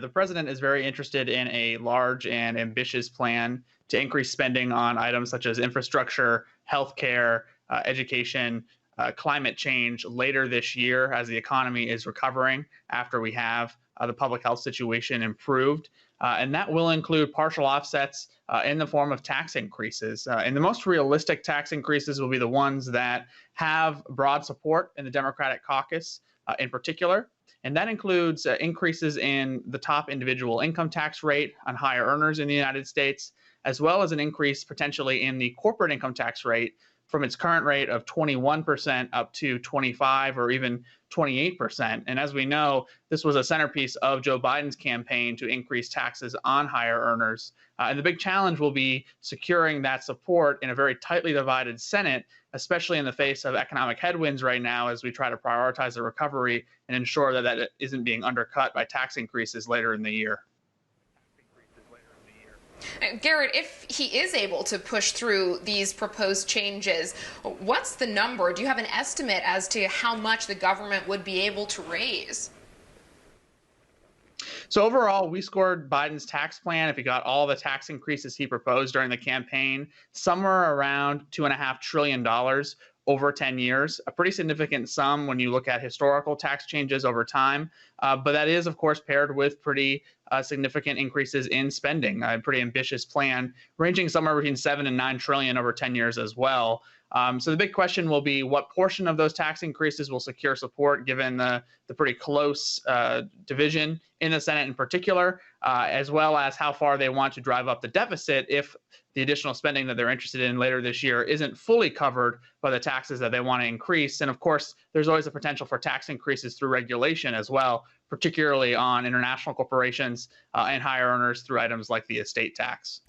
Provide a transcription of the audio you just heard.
The president is very interested in a large and ambitious plan to increase spending on items such as infrastructure, healthcare, education, climate change later this year as the economy is recovering after we have the public health situation improved. And that will include partial offsets in the form of tax increases. And the most realistic tax increases will be the ones that have broad support in the Democratic caucus in particular. And that includes increases in the top individual income tax rate on higher earners in the United States, as well as an increase potentially in the corporate income tax rate from its current rate of 21% up to 25 or even 28%. And as we know, this was a centerpiece of Joe Biden's campaign to increase taxes on higher earners. And the big challenge will be securing that support in a very tightly divided Senate, especially in the face of economic headwinds right now as we try to prioritize the recovery and ensure that that isn't being undercut by tax increases later in the year. Garrett, if he is able to push through these proposed changes, what's the number? Do you have an estimate as to how much the government would be able to raise? So overall, we scored Biden's tax plan, if he got all the tax increases he proposed during the campaign, somewhere around $2.5 trillion over 10 years, a pretty significant sum when you look at historical tax changes over time. But that is, of course, paired with pretty significant increases in spending, a pretty ambitious plan ranging somewhere between 7 and 9 trillion over 10 years as well. So the big question will be what portion of those tax increases will secure support given the pretty close division in the Senate in particular, as well as how far they want to drive up the deficit if the additional spending that they're interested in later this year isn't fully covered by the taxes that they want to increase. And of course, there's always a potential for tax increases through regulation as well, particularly on international corporations and higher earners through items like the estate tax.